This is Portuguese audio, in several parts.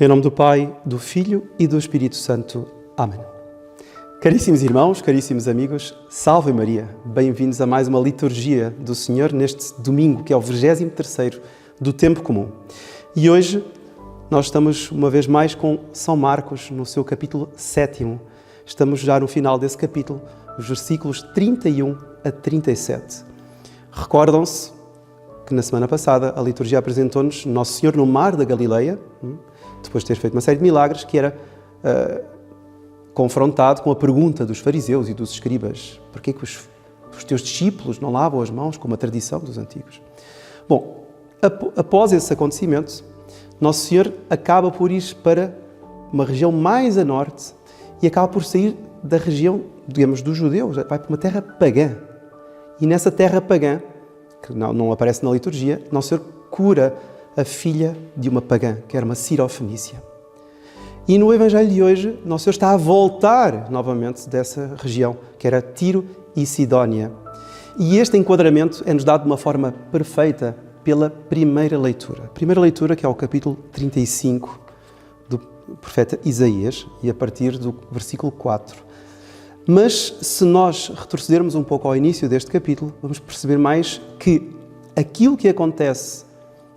Em nome do Pai, do Filho e do Espírito Santo. Amém. Caríssimos irmãos, caríssimos amigos, salve Maria. Bem-vindos a mais uma liturgia do Senhor neste domingo, que é o 23º do tempo comum. E hoje nós estamos uma vez mais com São Marcos no seu capítulo 7º. Estamos já no final desse capítulo, os versículos 31 a 37. Recordam-se que na semana passada a liturgia apresentou-nos Nosso Senhor no mar da Galileia, depois de ter feito uma série de milagres, que era confrontado com a pergunta dos fariseus e dos escribas: porquê que os teus discípulos não lavam as mãos como a tradição dos antigos? Bom, após esse acontecimento, Nosso Senhor acaba por ir para uma região mais a norte e acaba por sair da região, digamos, dos judeus, vai para uma terra pagã. E nessa terra pagã, que não aparece na liturgia, Nosso Senhor cura a filha de uma pagã, que era uma sirofenícia. E no Evangelho de hoje, Nosso Senhor está a voltar novamente dessa região, que era Tiro e Sidónia. E este enquadramento é-nos dado de uma forma perfeita pela primeira leitura. A primeira leitura, que é o capítulo 35 do profeta Isaías, e a partir do versículo 4. Mas se nós retrocedermos um pouco ao início deste capítulo, vamos perceber mais que aquilo que acontece,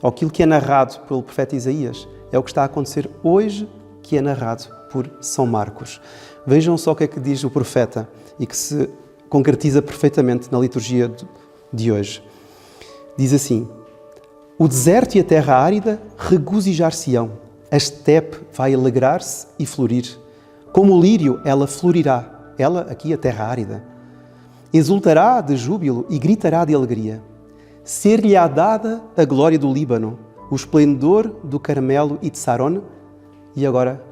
ou aquilo que é narrado pelo profeta Isaías, é o que está a acontecer hoje, que é narrado por São Marcos. Vejam só o que é que diz o profeta e que se concretiza perfeitamente na liturgia de hoje. Diz assim: o deserto e a terra árida regozijar-se-ão, a estepe vai alegrar-se e florir. Como o lírio, ela florirá, ela, aqui a terra árida. Exultará de júbilo e gritará de alegria. Ser-lhe-á dada a glória do Líbano, o esplendor do Carmelo e de Saron, e agora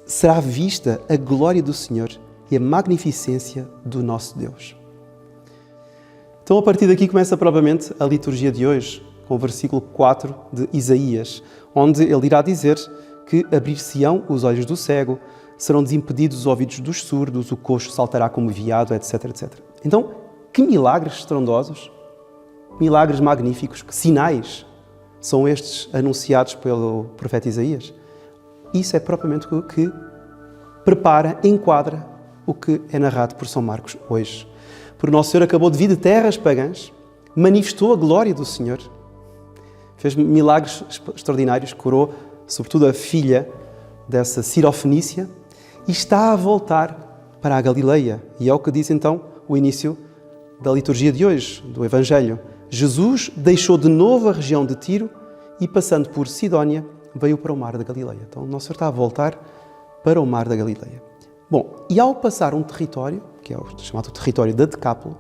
será vista a glória do Senhor e a magnificência do nosso Deus. Então, a partir daqui começa propriamente a liturgia de hoje, com o versículo 4 de Isaías, onde ele irá dizer que abrir-se-ão os olhos do cego, serão desimpedidos os ouvidos dos surdos, o coxo saltará como veado, etc, etc. Então, que milagres estrondosos, milagres magníficos, que sinais são estes anunciados pelo profeta Isaías? Isso é propriamente o que prepara, enquadra o que é narrado por São Marcos hoje. Porque Nosso Senhor acabou de vir de terras pagãs, manifestou a glória do Senhor, fez milagres extraordinários, curou sobretudo a filha dessa sirofenícia e está a voltar para a Galileia. E é o que diz então o início da liturgia de hoje, do Evangelho. Jesus deixou de novo a região de Tiro e, passando por Sidónia, veio para o mar da Galileia. Então, o Nosso Senhor está a voltar para o mar da Galileia. Bom, e ao passar um território, que é o chamado território da Decápola,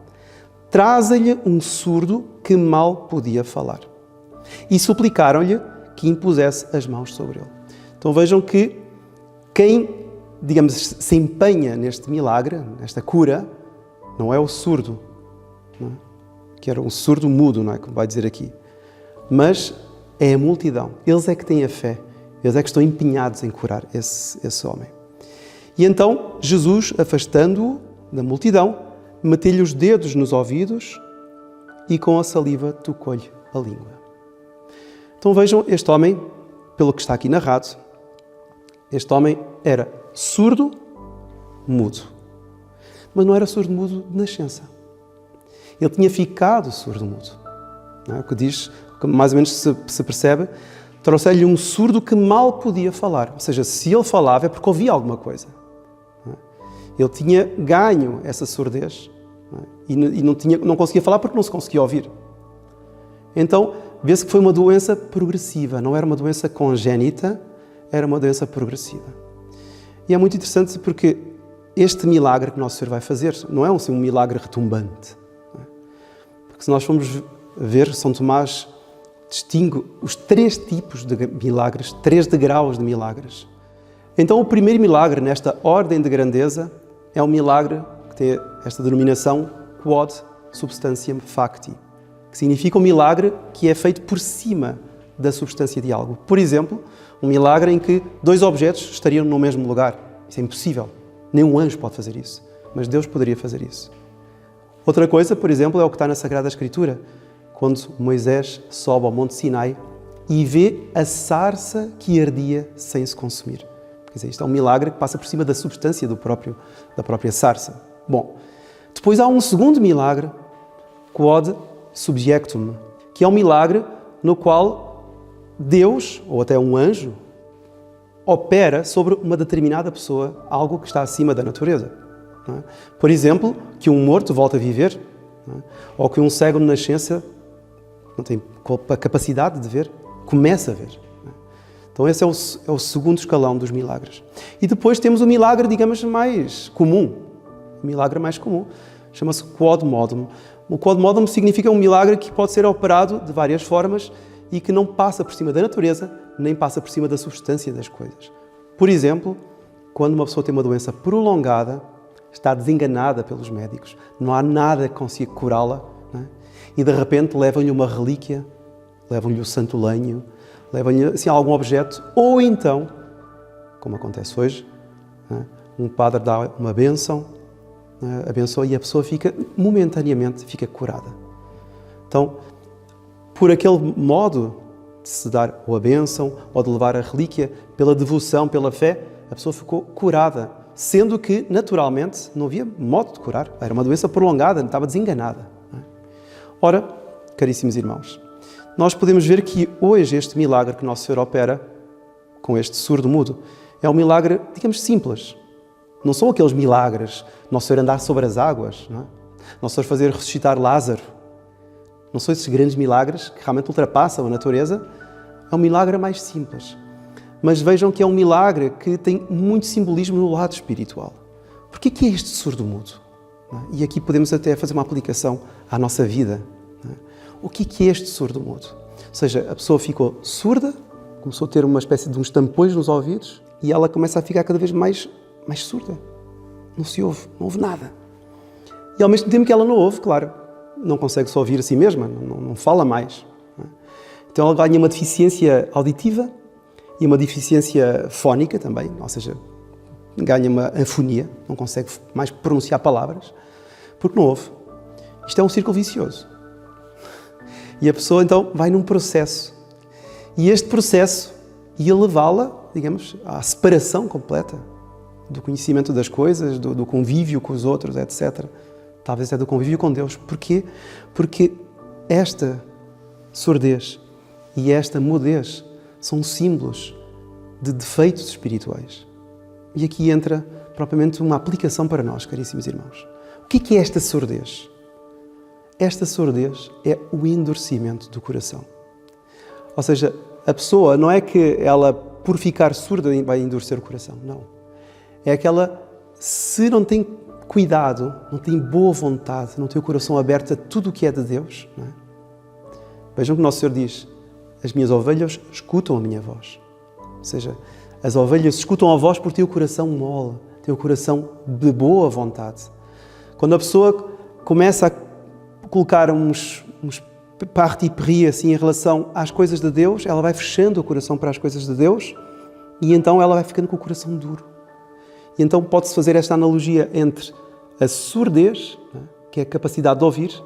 traz-lhe um surdo que mal podia falar. E suplicaram-lhe que impusesse as mãos sobre ele. Então, vejam que quem, digamos, se empenha neste milagre, nesta cura, não é o surdo, não é? Que era um surdo mudo, não é? Como vai dizer aqui. Mas é a multidão. Eles é que têm a fé. Eles é que estão empenhados em curar esse homem. E então, Jesus, afastando-o da multidão, meteu-lhe os dedos nos ouvidos e com a saliva tocou-lhe a língua. Então vejam, este homem, pelo que está aqui narrado, este homem era surdo, mudo. Mas não era surdo mudo de nascença. Ele tinha ficado surdo-mudo. O que diz, mais ou menos se percebe, trouxe-lhe um surdo que mal podia falar. Ou seja, se ele falava é porque ouvia alguma coisa. Ele tinha ganho essa surdez e não conseguia falar porque não se conseguia ouvir. Então, vê-se que foi uma doença progressiva. Não era uma doença congénita, era uma doença progressiva. E é muito interessante porque este milagre que Nosso Senhor vai fazer não é um milagre retumbante. Se nós formos ver, São Tomás distingue os 3 tipos de milagres, 3 degraus de milagres. Então, o primeiro milagre nesta ordem de grandeza é um milagre que tem esta denominação quod substantiam facti, que significa um milagre que é feito por cima da substância de algo. Por exemplo, um milagre em que 2 objetos estariam no mesmo lugar. Isso é impossível. Nenhum anjo pode fazer isso, mas Deus poderia fazer isso. Outra coisa, por exemplo, é o que está na Sagrada Escritura, quando Moisés sobe ao Monte Sinai e vê a sarça que ardia sem se consumir. Quer dizer, isto é um milagre que passa por cima da substância da própria sarça. Bom, depois há um segundo milagre, quod subjectum, que é um milagre no qual Deus, ou até um anjo, opera sobre uma determinada pessoa, algo que está acima da natureza. Não é? Por exemplo, que um morto volta a viver, não é? Ou que um cego de nascença não tem a capacidade de ver, começa a ver. Não é? Então esse é o segundo escalão dos milagres. E depois temos o milagre, digamos, mais comum. O milagre mais comum chama-se quod modum. O quod modum significa um milagre que pode ser operado de várias formas e que não passa por cima da natureza, nem passa por cima da substância das coisas. Por exemplo, quando uma pessoa tem uma doença prolongada, está desenganada pelos médicos, não há nada que consiga curá-la, não é? E de repente levam-lhe uma relíquia, levam-lhe o santo lenho, levam-lhe assim, algum objeto, ou então, como acontece hoje, não é? Um padre dá uma bênção, abençoa e a pessoa momentaneamente fica curada. Então, por aquele modo de se dar ou a bênção ou de levar a relíquia, pela devoção, pela fé, a pessoa ficou curada, sendo que, naturalmente, não havia modo de curar. Era uma doença prolongada, estava desenganada. Ora, caríssimos irmãos, nós podemos ver que hoje este milagre que Nosso Senhor opera com este surdo-mudo é um milagre, digamos, simples. Não são aqueles milagres, Nosso Senhor andar sobre as águas, não é? Nosso Senhor fazer ressuscitar Lázaro. Não são esses grandes milagres que realmente ultrapassam a natureza. É um milagre mais simples. Mas vejam que é um milagre que tem muito simbolismo no lado espiritual. Porquê que é este surdo-mudo? E aqui podemos até fazer uma aplicação à nossa vida. O que é este surdo-mudo? Ou seja, a pessoa ficou surda, começou a ter uma espécie de uns tampões nos ouvidos e ela começa a ficar cada vez mais surda. Não se ouve, não ouve nada. E ao mesmo tempo que ela não ouve, claro, não consegue só ouvir a si mesma, não fala mais. Então ela ganha uma deficiência auditiva e uma deficiência fónica também, ou seja, ganha uma afonia, não consegue mais pronunciar palavras, porque não ouve. Isto é um círculo vicioso. E a pessoa então vai num processo. E este processo ia levá-la, digamos, à separação completa do conhecimento das coisas, do convívio com os outros, etc. Talvez até do convívio com Deus. Porquê? Porque esta surdez e esta mudez são símbolos de defeitos espirituais. E aqui entra propriamente uma aplicação para nós, caríssimos irmãos. O que é esta surdez? Esta surdez é o endurecimento do coração. Ou seja, a pessoa não é que ela, por ficar surda, vai endurecer o coração. Não. É aquela, se não tem cuidado, não tem boa vontade, não tem o coração aberto a tudo o que é de Deus. Não é? Vejam que o Nosso Senhor diz, as minhas ovelhas escutam a minha voz. Ou seja, as ovelhas escutam a voz porque têm o coração mole, têm o coração de boa vontade. Quando a pessoa começa a colocar uns parti pris assim em relação às coisas de Deus, ela vai fechando o coração para as coisas de Deus e então ela vai ficando com o coração duro. E então pode-se fazer esta analogia entre a surdez, que é a capacidade de ouvir,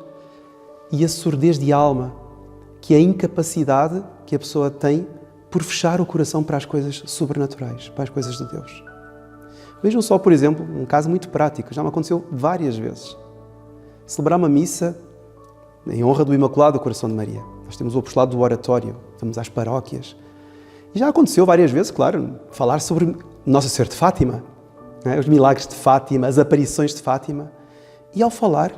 e a surdez de alma, que é a incapacidade que a pessoa tem por fechar o coração para as coisas sobrenaturais, para as coisas de Deus. Vejam só, por exemplo, um caso muito prático, já me aconteceu várias vezes. Celebrar uma missa em honra do Imaculado Coração de Maria. Nós temos o apostolado do oratório, vamos às paróquias. E já aconteceu várias vezes, claro, falar sobre Nossa Senhora de Fátima, né? Os milagres de Fátima, as aparições de Fátima. E ao falar,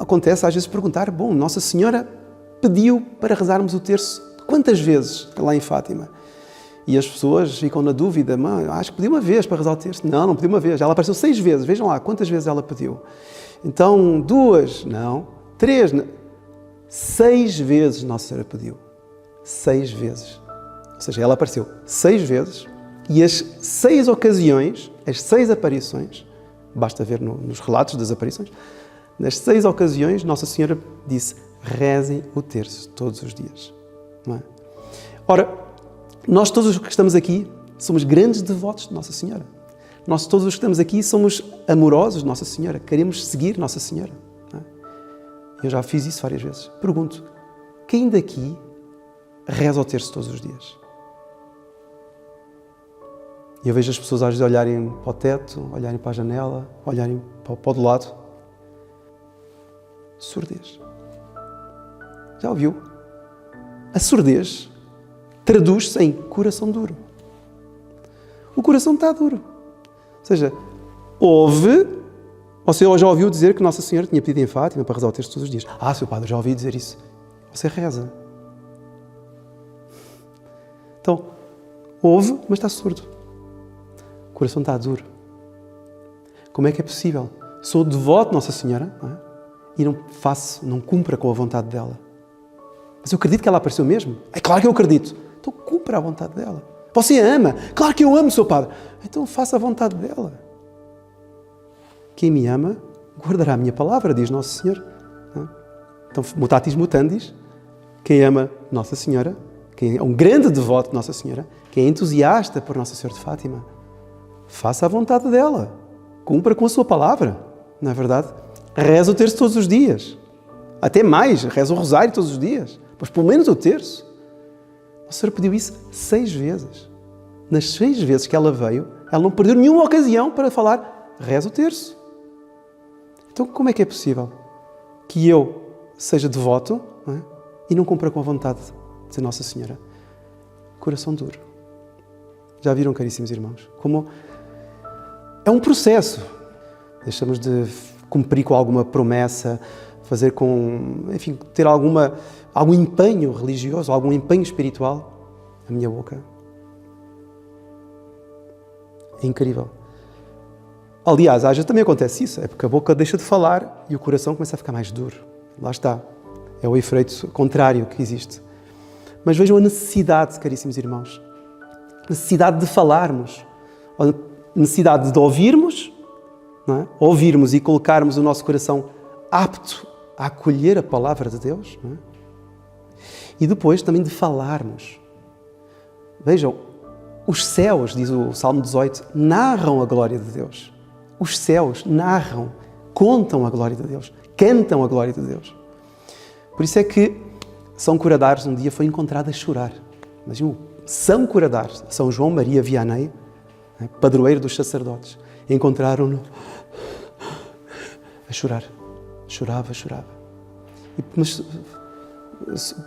acontece às vezes perguntar, bom, Nossa Senhora pediu para rezarmos o terço quantas vezes lá em Fátima? E as pessoas ficam na dúvida, acho que pediu uma vez para rezar o terço. Não pediu uma vez, ela apareceu 6 vezes, vejam lá quantas vezes ela pediu. Então, 2, não, 3, não. 6 vezes Nossa Senhora pediu. 6 vezes. Ou seja, ela apareceu 6 vezes e as 6 ocasiões, as 6 aparições, basta ver nos relatos das aparições, nas 6 ocasiões Nossa Senhora disse, rezem o terço todos os dias. Não é? Ora, nós todos os que estamos aqui somos grandes devotos de Nossa Senhora. Nós todos os que estamos aqui somos amorosos de Nossa Senhora, queremos seguir Nossa Senhora. Não é? Eu já fiz isso várias vezes. Pergunto, quem daqui reza o terço todos os dias. E eu vejo as pessoas às vezes olharem para o teto, olharem para a janela, olharem para o do lado. Surdez. Já ouviu? A surdez traduz-se em coração duro. O coração está duro. Ou seja, você já ouviu dizer que Nossa Senhora tinha pedido em Fátima para rezar o terço todos os dias. Seu padre, já ouvi dizer isso. Você reza. Então, ouve, mas está surdo. O coração está duro. Como é que é possível? Sou devoto de Nossa Senhora, não é? E não cumpra com a vontade dela. Mas eu acredito que ela apareceu mesmo. É claro que eu acredito. Então cumpra a vontade dela. Você a ama? Claro que eu amo, seu padre. Então faça a vontade dela. Quem me ama, guardará a minha palavra, diz Nosso Senhor. Então, mutatis mutandis, quem ama Nossa Senhora, quem é um grande devoto de Nossa Senhora, quem é entusiasta por Nossa Senhora de Fátima, faça a vontade dela. Cumpra com a sua palavra. Não é verdade? Reza o terço todos os dias. Até mais, reza o rosário todos os dias. Mas pelo menos o terço. Nossa Senhora pediu isso 6 vezes. Nas 6 vezes que ela veio, ela não perdeu nenhuma ocasião para falar, reza o terço. Então como é que é possível que eu seja devoto, não é? E não cumpra com a vontade de Nossa Senhora? Coração duro. Já viram, caríssimos irmãos? Como é um processo. Deixamos de cumprir com alguma promessa, fazer ter algum empenho religioso, algum empenho espiritual. A minha boca é incrível. Aliás, às vezes também acontece isso, é porque a boca deixa de falar e o coração começa a ficar mais duro. Lá está. É o efeito contrário que existe. Mas vejam a necessidade, caríssimos irmãos. A necessidade de falarmos. A necessidade de ouvirmos, não é? Ouvirmos e colocarmos o nosso coração apto a acolher a palavra de Deus. Não é? E depois também de falarmos. Vejam, os céus, diz o Salmo 18, narram a glória de Deus. Os céus narram, contam a glória de Deus, cantam a glória de Deus. Por isso é que São Curadares um dia foi encontrado a chorar. Imagina, São Curadares, São João Maria Vianney, padroeiro dos sacerdotes, encontraram-no a chorar. Chorava. Mas,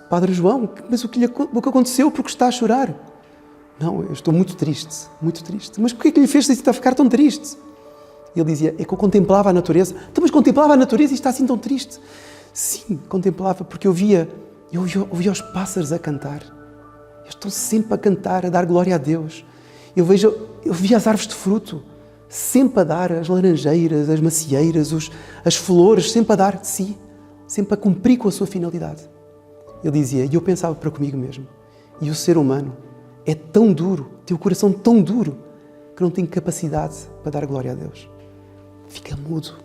Padre João, mas o que aconteceu? Porque está a chorar? Não, eu estou muito triste. Mas porquê que lhe fez isso a ficar tão triste? Ele dizia, é que eu contemplava a natureza. Então, mas contemplava a natureza e está assim tão triste? Sim, contemplava, porque eu via os pássaros a cantar. Eles estão sempre a cantar, a dar glória a Deus. Eu via as árvores de fruto, sempre a dar, as laranjeiras, as macieiras, as flores, sempre a dar de si, sempre a cumprir com a sua finalidade. Ele dizia, e eu pensava para comigo mesmo, e o ser humano é tão duro, tem o coração tão duro, que não tem capacidade para dar glória a Deus. Fica mudo,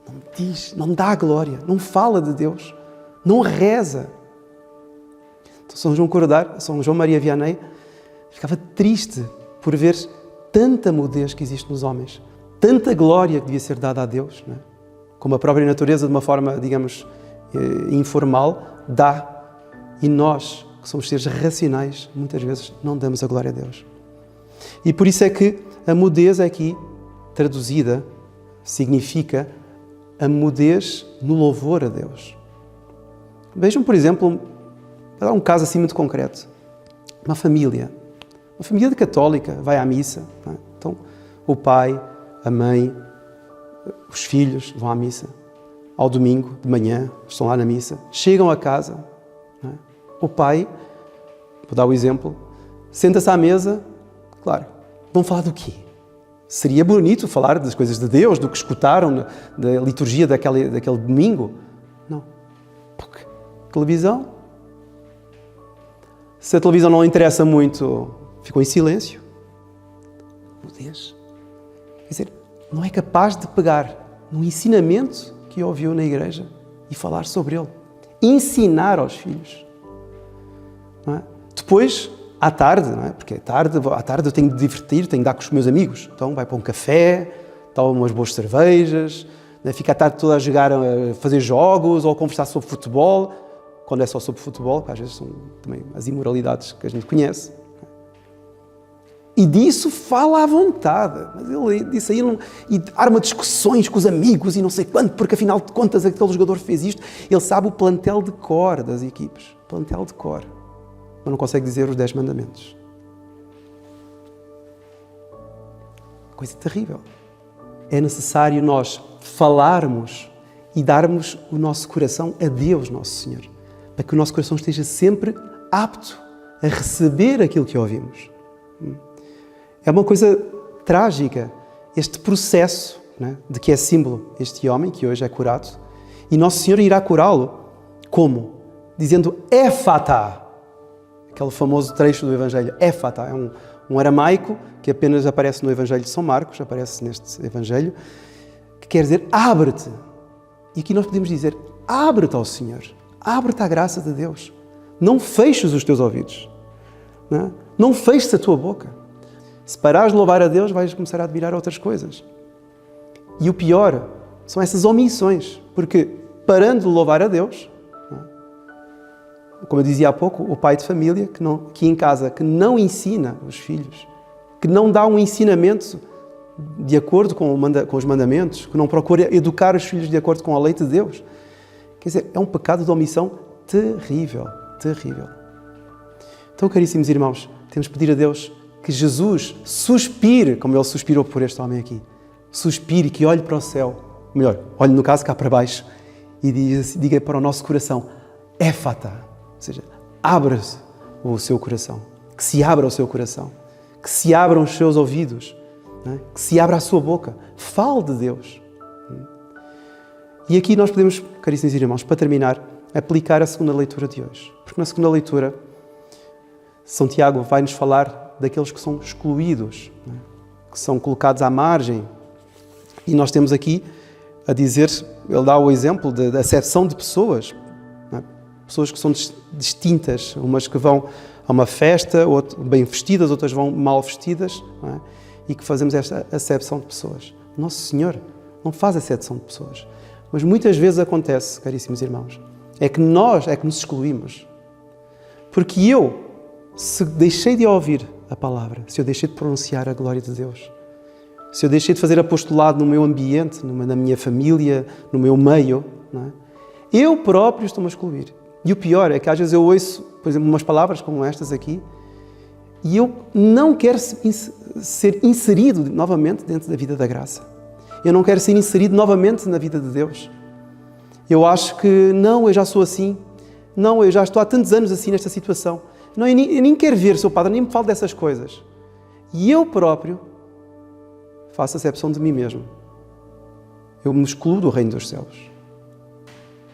não diz, não dá glória, não fala de Deus, não reza. Então, São João Maria Vianney ficava triste por ver tanta mudez que existe nos homens, tanta glória que devia ser dada a Deus, não é? Como a própria natureza, de uma forma, digamos, informal, dá. E nós, que somos seres racionais, muitas vezes não damos a glória a Deus. E por isso é que a mudez aqui, traduzida, significa a mudez no louvor a Deus. Vejam, por exemplo, vou dar um caso assim muito concreto. Uma família católica vai à missa. Não é? Então, o pai, a mãe, os filhos vão à missa. Ao domingo, de manhã, estão lá na missa. Chegam a casa. Não é? O pai, vou dar o exemplo, senta-se à mesa. Claro, vão falar do quê? Seria bonito falar das coisas de Deus, do que escutaram da liturgia daquele domingo? Não. Porque televisão. Se a televisão não interessa muito, ficou em silêncio. Mudez. Quer dizer, não é capaz de pegar no ensinamento que ouviu na igreja e falar sobre ele. Ensinar aos filhos. Não é? Depois, à tarde, não é? Porque à tarde eu tenho de me divertir, tenho de dar com os meus amigos. Então vai para um café, toma umas boas cervejas, fica a tarde toda a jogar, a fazer jogos ou a conversar sobre futebol. quando é só sobre futebol, que às vezes são também as imoralidades que a gente conhece. E disso fala à vontade. Mas ele disse aí, e arma discussões com os amigos e não sei quanto, porque afinal de contas aquele jogador fez isto. Ele sabe o plantel de cor das equipes. Plantel de cor. Mas não consegue dizer os 10 mandamentos. Coisa terrível. É necessário nós falarmos e darmos o nosso coração a Deus, nosso Senhor, para que o nosso coração esteja sempre apto a receber aquilo que ouvimos. É uma coisa trágica este processo, né, de que é símbolo este homem que hoje é curado, e Nosso Senhor irá curá-lo como? Dizendo Éfata, aquele famoso trecho do Evangelho. Éfata é um aramaico que apenas aparece no Evangelho de São Marcos, aparece neste Evangelho, que quer dizer abre-te. E aqui nós podemos dizer abre-te ao Senhor, abre-te à graça de Deus. Não feches os teus ouvidos, não feches a tua boca. Se parares de louvar a Deus, vais começar a admirar outras coisas. E o pior são essas omissões, porque parando de louvar a Deus, como eu dizia há pouco, o pai de família que em casa que não ensina os filhos, que não dá um ensinamento de acordo com os mandamentos, que não procura educar os filhos de acordo com a lei de Deus, quer dizer, é um pecado de omissão terrível, terrível. Então, caríssimos irmãos, temos de pedir a Deus que Jesus suspire, como Ele suspirou por este homem aqui. Suspire, que olhe para o céu. Melhor, olhe no caso cá para baixo e diga para o nosso coração, Éfata. Ou seja, abra-se o seu coração. Que se abra o seu coração. Que se abram os seus ouvidos. Que se abra a sua boca. Fale de Deus. E aqui nós podemos, caríssimos irmãos, para terminar, aplicar a segunda leitura de hoje. Porque na segunda leitura, São Tiago vai-nos falar daqueles que são excluídos, que são colocados à margem. E nós temos aqui a dizer, ele dá o exemplo da acepção de pessoas, pessoas que são distintas, umas que vão a uma festa, bem vestidas, outras vão mal vestidas, e que fazemos esta acepção de pessoas. Nosso Senhor não faz acepção de pessoas. Mas muitas vezes acontece, caríssimos irmãos, é que nós é que nos excluímos. Porque se deixei de ouvir a palavra, se eu deixei de pronunciar a glória de Deus, se eu deixei de fazer apostolado no meu ambiente, na minha família, no meu meio, eu próprio estou-me a excluir. E o pior é que às vezes eu ouço, por exemplo, umas palavras como estas aqui, e eu não quero ser inserido novamente dentro da vida da graça. Eu não quero ser inserido novamente na vida de Deus. Eu acho que, não, eu já sou assim. Não, eu já estou há tantos anos assim nesta situação. Não, eu nem quero ver, Sr. Padre, nem me falo dessas coisas. E eu próprio faço acepção de mim mesmo. Eu me excluo do reino dos céus.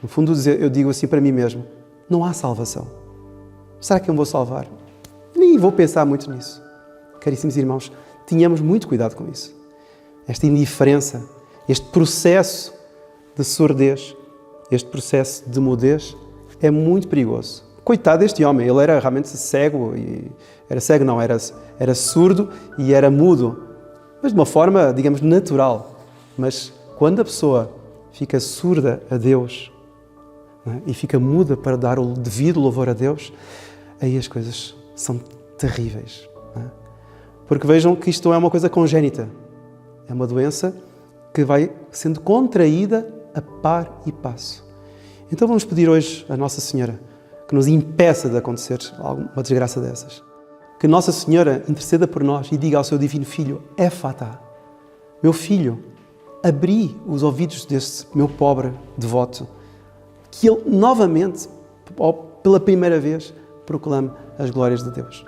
No fundo, eu digo assim para mim mesmo, não há salvação. Será que eu me vou salvar? Nem vou pensar muito nisso. Caríssimos irmãos, tenhamos muito cuidado com isso. Esta indiferença, este processo de surdez, este processo de mudez é muito perigoso. Coitado deste homem, ele era realmente cego, era surdo e era mudo, mas de uma forma, digamos, natural. Mas quando a pessoa fica surda a Deus, e fica muda para dar o devido louvor a Deus, aí as coisas são terríveis. Porque vejam que isto não é uma coisa congénita, é uma doença que vai sendo contraída a par e passo. Então vamos pedir hoje a Nossa Senhora que nos impeça de acontecer uma desgraça dessas. Que Nossa Senhora interceda por nós e diga ao seu Divino Filho, Éfata, meu filho, abri os ouvidos deste meu pobre devoto, que ele novamente, pela primeira vez, proclame as glórias de Deus.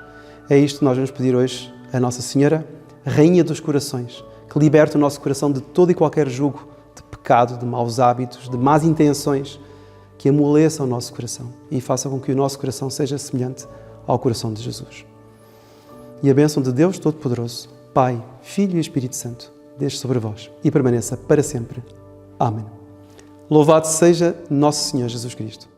É isto que nós vamos pedir hoje a Nossa Senhora, Rainha dos Corações, que liberte o nosso coração de todo e qualquer jugo de pecado, de maus hábitos, de más intenções, que amoleça o nosso coração e faça com que o nosso coração seja semelhante ao coração de Jesus. E a bênção de Deus Todo-Poderoso, Pai, Filho e Espírito Santo, desça sobre vós e permaneça para sempre. Amém. Louvado seja Nosso Senhor Jesus Cristo.